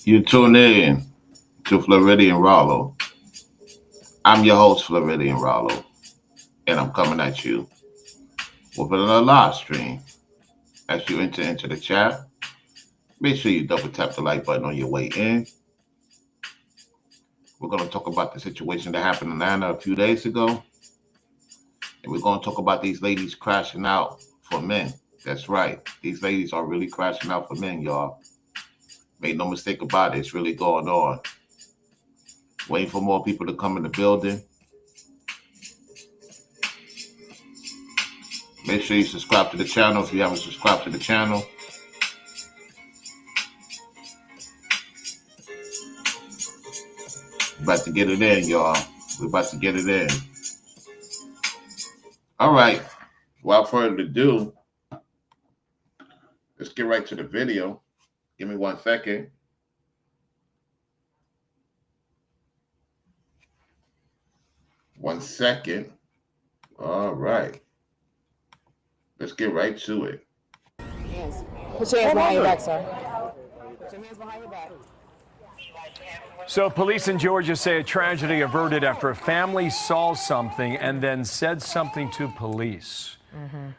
You tune in to Floridian Rollo. I'm your host, Floridian Rollo, and I'm coming at you with another live stream. As you enter into the chat, make sure you double tap the like button on your way in. We're going to talk about the situation that happened in Atlanta a few days ago, and we're going to talk about these ladies crashing out for men. That's right. These ladies are really crashing out for men, y'all. Make no mistake about it. It's really going on. Waiting for more people to come in the building. Make sure you subscribe to the channel if you haven't subscribed to the channel. We're about to get it in, y'all. We're about to get it in. All right. Without further ado, let's get right to the video. Give me 1 second. One second. All right. Let's get right to it. Yes. Put your hands behind your back, sir. Put your hands behind your back. So police in Georgia say a tragedy averted after a family saw something and then said something to police.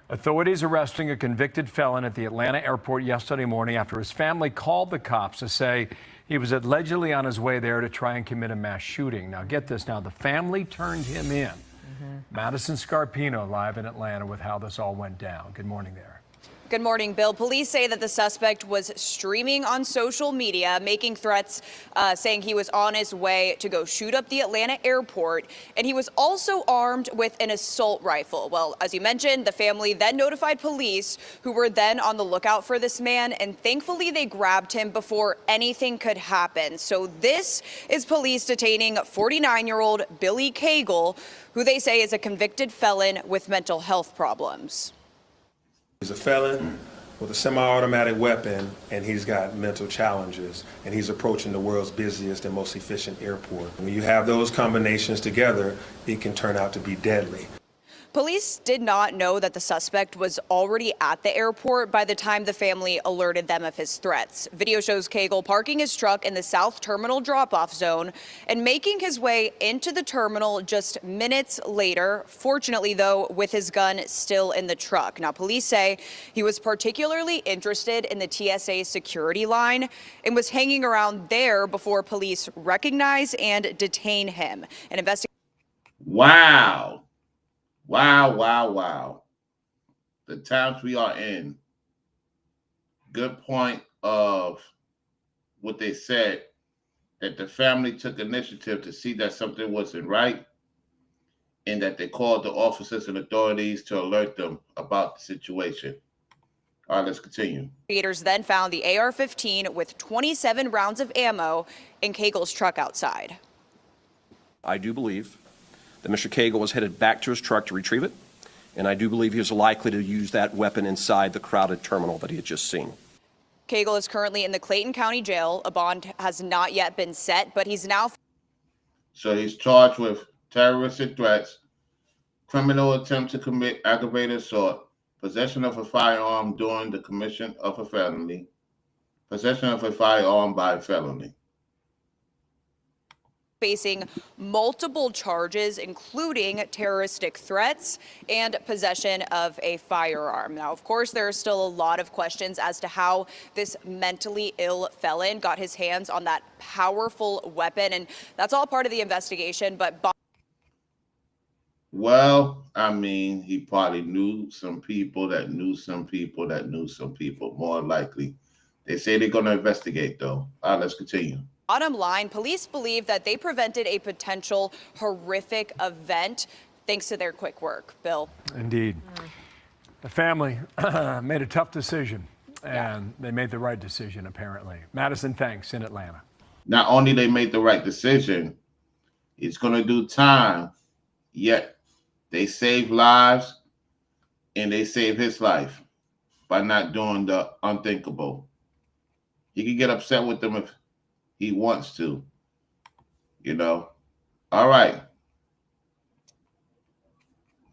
Authorities arresting a convicted felon at the Atlanta airport yesterday morning after his family called the cops to say he was allegedly on his way there to try and commit a mass shooting. Now get this, the family turned him in. Madison Scarpino live in Atlanta with how this all went down. Good morning there. Good morning, Bill. Police say that the suspect was streaming on social media, making threats, saying he was on his way to go shoot up the Atlanta airport. And he was also armed with an assault rifle. Well, as you mentioned, the family then notified police, who were then on the lookout for this man. And thankfully, they grabbed him before anything could happen. So this is police detaining 49-year-old Billy Cagle, who they say is a convicted felon with mental health problems. He's a felon with a semi-automatic weapon, and he's got mental challenges, and he's approaching the world's busiest and most efficient airport. When you have those combinations together, it can turn out to be deadly. Police did not know that the suspect was already at the airport by the time the family alerted them of his threats. Video shows Cagle parking his truck in the South Terminal drop-off zone and making his way into the terminal just minutes later, fortunately, though, with his gun still in the truck. Now, police say he was particularly interested in the TSA security line and was hanging around there before police recognize and detain him. An investigation. Wow. Wow. The times we are in. Good point of what they said, that the family took initiative to see that something wasn't right and that they called the officers and authorities to alert them about the situation. All right, let's continue. Investigators then found the AR-15 with 27 rounds of ammo in Cagle's truck outside. I do believe that Mr. Cagle was headed back to his truck to retrieve it, and I do believe he was likely to use that weapon inside the crowded terminal that he had just seen. Cagle is currently in the Clayton County Jail. A bond has not yet been set, but he's now. So he's charged with terroristic threats, criminal attempt to commit aggravated assault, possession of a firearm during the commission of a felony, possession of a firearm by felony. Facing multiple charges, including terroristic threats and possession of a firearm. Now, of course, there are still a lot of questions as to how this mentally ill felon got his hands on that powerful weapon, and that's all part of the investigation. But well, I mean, he probably knew some people that knew some people that knew some people, more likely. They say they're going to investigate, though. All right, let's continue. Bottom line, police believe that they prevented a potential horrific event thanks to their quick work. Bill. Indeed. The family made a tough decision, and they made the right decision, apparently. Madison, thanks, in Atlanta. Not only they made the right decision, it's going to do time, yet they save lives, and they save his life by not doing the unthinkable. He can get upset with them if he wants to, All right.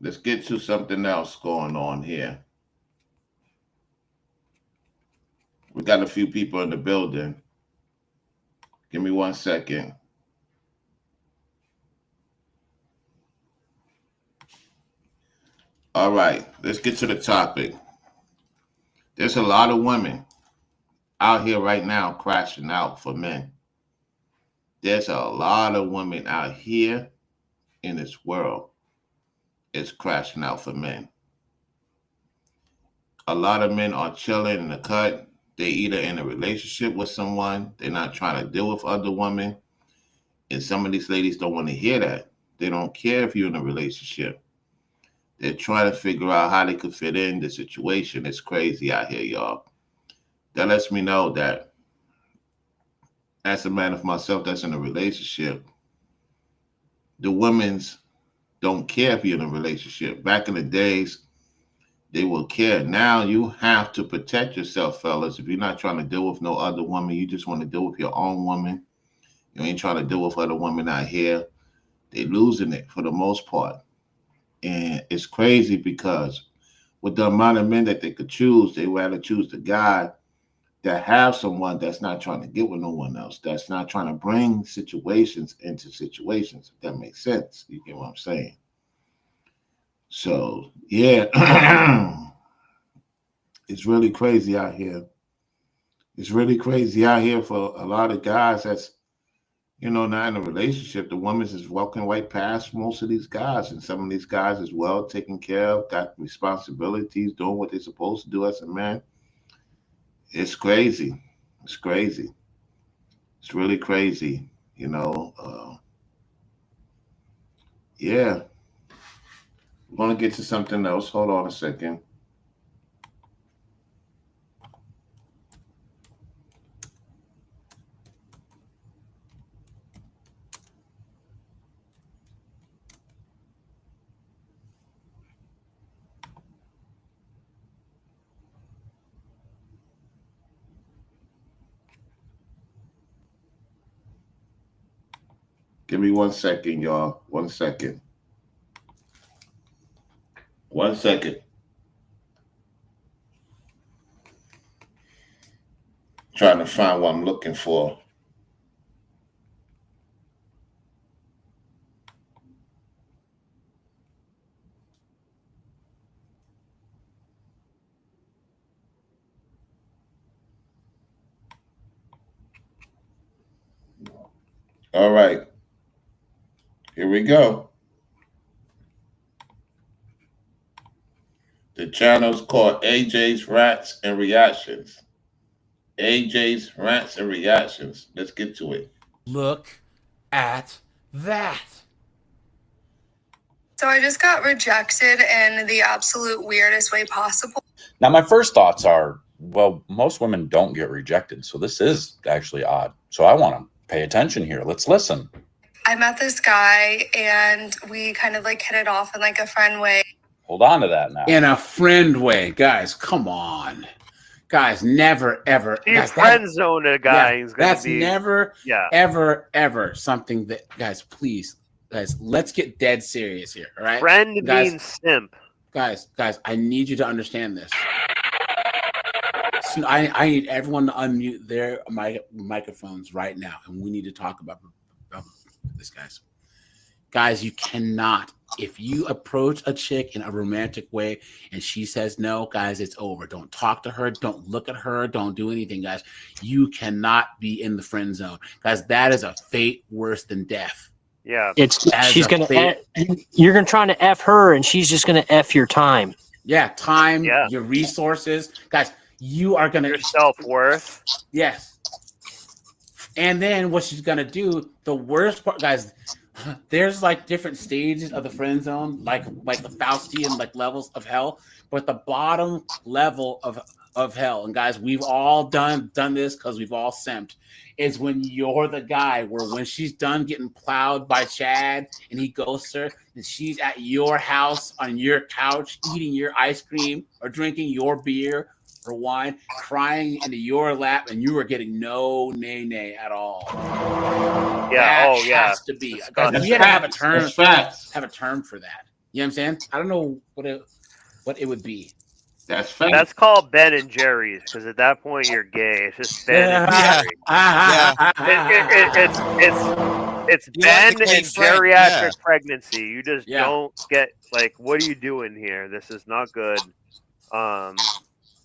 Let's get to something else going on here. We got a few people in the building. Give me 1 second. All right, let's get to the topic. There's a lot of women out here right now crashing out for men. There's a lot of women out here in this world is crashing out for men. A lot of men are chilling in the cut. They either in a relationship with someone, they're not trying to deal with other women. And some of these ladies don't want to hear that. They don't care if you're in a relationship. They're trying to figure out how they could fit in the situation. It's crazy out here, y'all. That lets me know that as a man of myself that's in a relationship, the women's don't care if you're in a relationship. Back in the days, they will care. Now you have to protect yourself, fellas. If you're not trying to deal with no other woman, you just want to deal with your own woman. You ain't trying to deal with other women out here. They're losing it for the most part. And it's crazy because with the amount of men that they could choose, they rather choose the guy that have someone that's not trying to get with no one else, that's not trying to bring situations into situations, if that makes sense. You get what I'm saying? So, yeah, it's really crazy out here. It's really crazy out here for a lot of guys that's, you know, not in a relationship. The woman is walking right past most of these guys, and some of these guys is well taken care of, got responsibilities, doing what they're supposed to do as a man. It's crazy. It's crazy. It's really crazy, you know. Yeah. We're going to get to something else. Hold on a second. Give me 1 second, y'all. 1 second. 1 second. Trying to find what I'm looking for. All right. Here we go. The channel's called AJ's Rants and Reactions. AJ's Rants and Reactions. Let's get to it. Look at that. So I just got rejected in the absolute weirdest way possible. Now, my first thoughts are, well, most women don't get rejected, so this is actually odd. So I want to pay attention here. Let's listen. I met this guy and we kind of like hit it off in like a friend way. Hold on to that now. In a friend way. Guys, come on. Guys, never, ever. You friend zone a guy. Yeah, He's gonna that's be, never, yeah. ever something that, guys, please, guys, let's get dead serious here, all right? Friend guys, means simp. Guys, I need you to understand this. So I need everyone to unmute their microphones right now, and we need to talk about this, guys. Guys, you cannot, if you approach a chick in a romantic way and she says no, guys, it's over. Don't talk to her. Don't look at her. Don't do anything, guys. You cannot be in the friend zone. Guys, that is a fate worse than death. Yeah. She's going to, you're going to try to F her and she's just going to F your time. Yeah. Time, your resources. Guys, you are going to. Your self-worth. Yes. And then what she's going to do, the worst part, guys, there's like different stages of the friend zone, like the Faustian like levels of hell, but the bottom level of hell, and guys, we've all done this because we've all simped, is when you're the guy where when she's done getting plowed by Chad and he ghosts her, and she's at your house on your couch eating your ice cream or drinking your beer or wine, crying into your lap, and you are getting no nay at all. Yeah, that has to be. Guys, we had to have a term. Have a term for that. You know what I'm saying? I don't know what it would be. That's fact. That's called Ben and Jerry's, because at that point you're gay. It's just Ben and Yeah. Jerry. Yeah. It's You like Ben the gay and friend, geriatric yeah. pregnancy. You just Yeah. don't get, like, what are you doing here? This is not good.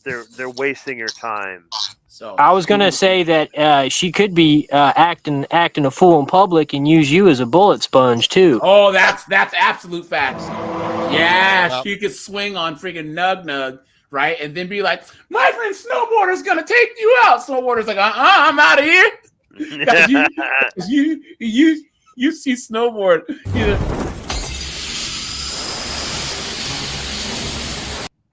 They're wasting your time. So I was gonna say that she could be acting a fool in public and use you as a bullet sponge too. Oh, that's absolute facts. Yeah, Well- she could swing on freaking Nug, right? And then be like, my friend Snowboarder's gonna take you out. Snowboarder's like, I'm out of here. 'Cause you see Snowboard.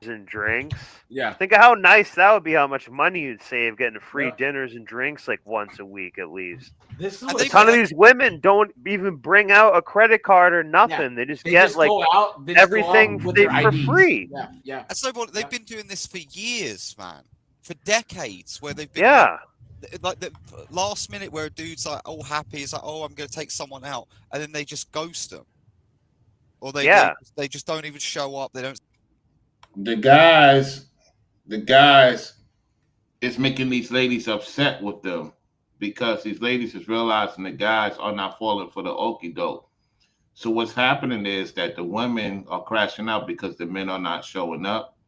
And drinks. Yeah. Think of how nice that would be. How much money you'd save getting free dinners and drinks like once a week at least. This is And A ton of these women don't even bring out a credit card or nothing. They just get like go out, they just go out everything with for their IDs. free. Yeah. And so they've been doing this for years, man, for decades. Where they've been like the last minute where a dude's like all happy, is like, oh, I'm going to take someone out, and then they just ghost them, or they just don't even show up. They don't. The guys is making these ladies upset with them because these ladies is realizing the guys are not falling for the okie doke. So what's happening is that the women are crashing out because the men are not showing up.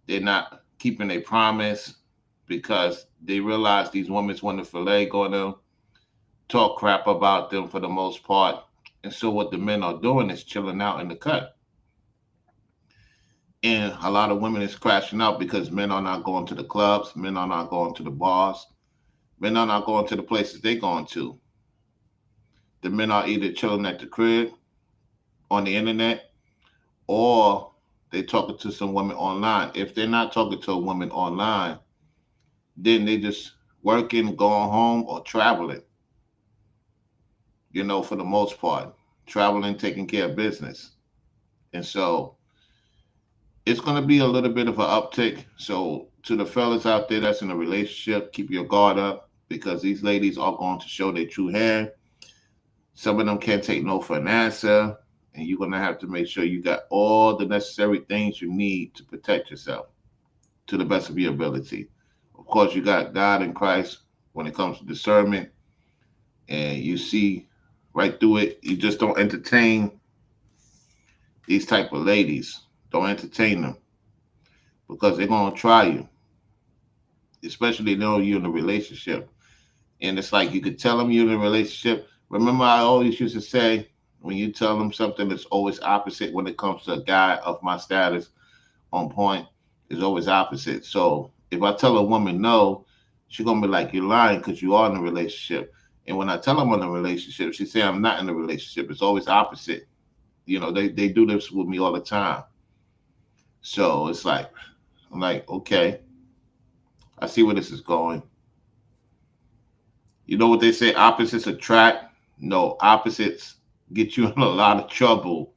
They're not keeping a promise because they realize these women want to fillet on them, talk crap about them for the most part. And so what the men are doing is chilling out in the cut. And a lot of women is crashing out because men are not going to the clubs, men are not going to the bars, men are not going to the places they're going to. The men are either chilling at the crib, on the internet, or they're talking to some women online. If they're not talking to a woman online, then they just working, going home, or traveling. You know, for the most part, traveling, taking care of business. And so it's going to be a little bit of an uptick. So to the fellas out there that's in a relationship, keep your guard up because these ladies are going to show their true hand. Some of them can't take no for an answer, and you're going to have to make sure you got all the necessary things you need to protect yourself to the best of your ability. Of course, you got God in Christ when it comes to discernment, and you see right through it. You just don't entertain these type of ladies. Don't entertain them because they're going to try you, especially knowing you're in a relationship. And it's like you could tell them you're in a relationship. Remember, I always used to say, when you tell them something that's always opposite when it comes to a guy of my status on point, it's always opposite. So if I tell a woman no, she's going to be like, you're lying because you are in a relationship. And when I tell them I'm in a relationship, she say I'm not in a relationship. It's always opposite. You know, they do this with me all the time. So it's like, I'm like, okay, I see where this is going. You know what they say, opposites attract? No, opposites get you in a lot of trouble.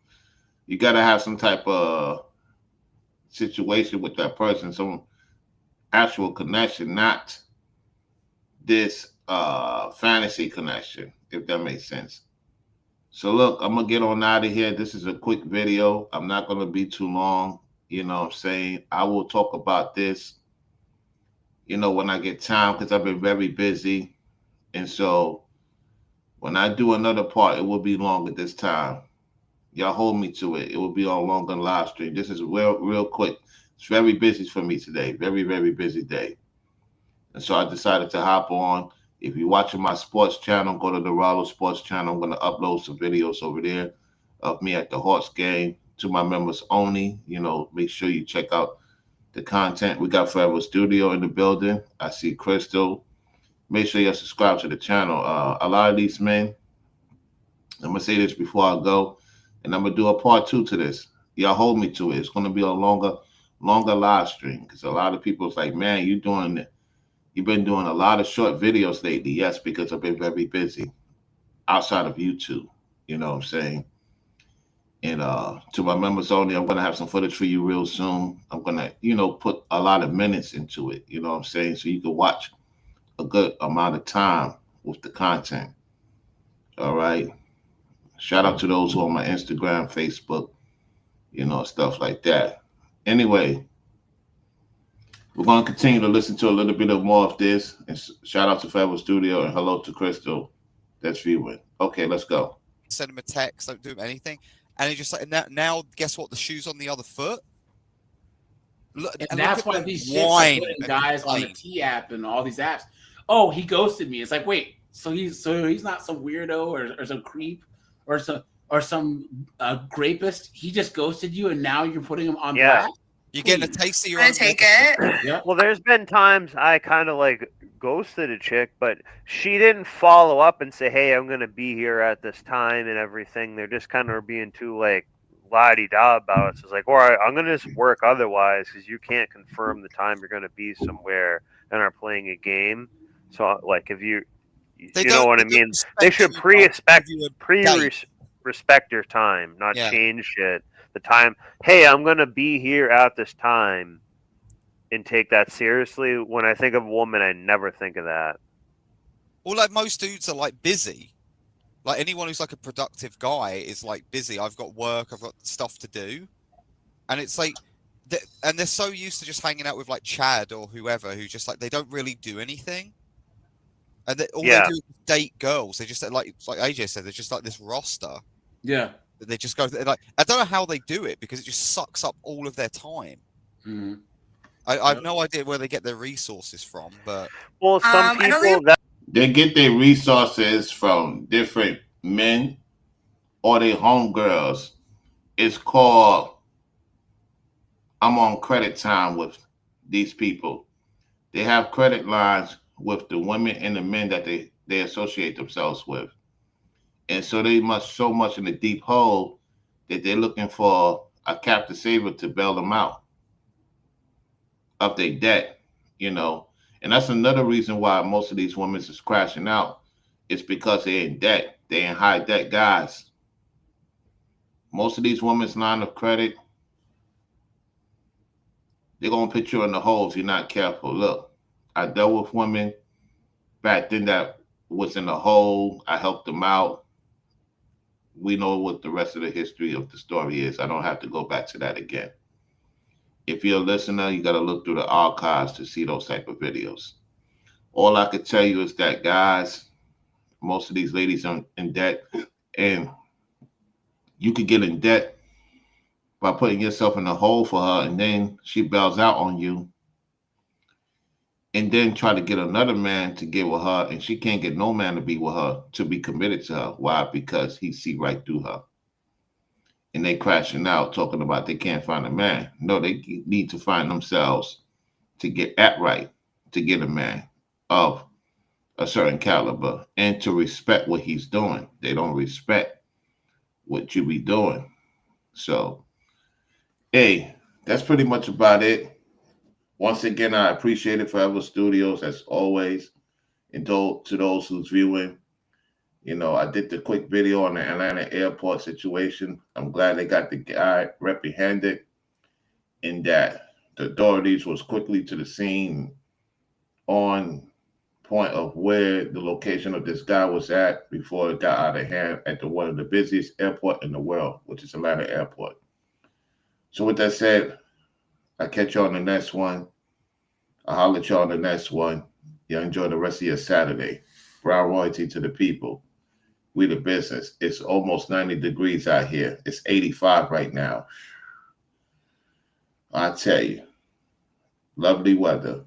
You got to have some type of situation with that person, some actual connection, not this fantasy connection, if that makes sense. So look, I'm going to get on out of here. This is a quick video. I'm not going to be too long. You know what I'm saying? I will talk about this, you know, when I get time because I've been very busy. And so when I do another part, it will be longer this time. Y'all hold me to it. It will be on longer live stream. This is real quick. It's very busy for me today. Very, very busy day. And so I decided to hop on. If you're watching my sports channel, go to the Rollo Sports channel. I'm going to upload some videos over there of me at the Hawks game. To my members only, you know, make sure you check out the content. We got Forever Studio in the building. I see Crystal. Make sure you subscribe to the channel. A lot of these men, I'm going to say this before I go, and I'm going to do a part 2 to this. Y'all hold me to it. It's going to be a longer live stream because a lot of people is like, man, you've been doing a lot of short videos lately. Yes, because I've been very busy outside of YouTube. You know what I'm saying? And to my members only, I'm going to have some footage for you real soon. I'm going to, you know, put a lot of minutes into it. You know what I'm saying? So you can watch a good amount of time with the content. All right. Shout out to those who are on my Instagram, Facebook, you know, stuff like that. Anyway, We're going to continue to listen to a little bit of more of this. And shout out to Forever Studio and hello to Crystal that's viewing. Okay, let's go. Send him a text, don't do him anything. And he just like, now guess what? The shoe's on the other foot. Look, And that's why these chicks are putting guys on the T app and all these apps. Oh, he ghosted me. It's like, wait, so he's not some weirdo or some creep or some grapist. He just ghosted you, and now you're putting him on blast. You're getting a taste of your I'm own. gonna take it. Yeah. Well, there's been times I kind of like ghosted a chick, but she didn't follow up and say, "Hey, I'm gonna be here at this time" and everything. They're just kind of being too like la-di-da about it. So it's like, all right, I'm gonna just work otherwise because you can't confirm the time you're gonna be somewhere and are playing a game. So like, if you know what I mean, they should respect your time, not change it. The time, hey, I'm gonna be here at this time, and take that seriously. When I think of a woman, I never think of that. Well, like most dudes are like busy. Like anyone who's like a productive guy is like busy. I've got work, I've got stuff to do, and it's like, and they're so used to just hanging out with like Chad or whoever who just like they don't really do anything, and all they do is date girls. They just like AJ said, they're just like this roster. Yeah. They just go like I don't know how they do it because it just sucks up all of their time. Mm-hmm. I have no idea where they get their resources from, but some people they get their resources from different men or their homegirls. It's called I'm on credit time with these people. They have credit lines with the women and the men that they associate themselves with. And so they must so much in the deep hole that they're looking for a captive saver to bail them out of their debt, And that's another reason why most of these women is crashing out. It's because they're in debt. They're in high debt guys. Most of these women's line of credit, they're going to put you in the hole if you're not careful. Look, I dealt with women back then that was in the hole. I helped them out. We know what the rest of the history of the story is. I don't have to go back to that again. If you're a listener, you got to look through the archives to see those type of videos. All I could tell you is that, guys, most of these ladies are in debt, and you could get in debt by putting yourself in a hole for her, and then she bails out on you, and then try to get another man to get with her, and she can't get no man to be with her, to be committed to her. Why? Because he see right through her. And they crashing out talking about they can't find a man. No, they need to find themselves to get right, to get a man of a certain caliber and to respect what he's doing. They don't respect what you be doing. So, hey, that's pretty much about it. Once again, I appreciate it, Forever Studios, as always. And to those who's viewing, I did the quick video on the Atlanta airport situation. I'm glad they got the guy reprehended and that the authorities was quickly to the scene on point of where the location of this guy was at before it got out of hand at one of the busiest airport in the world, which is Atlanta Airport. So with that said, I'll catch you on the next one. I'll holler at you on the next one. You enjoy the rest of your Saturday. Brown royalty to the people. We the business. It's almost 90 degrees out here. It's 85 right now. I tell you, lovely weather.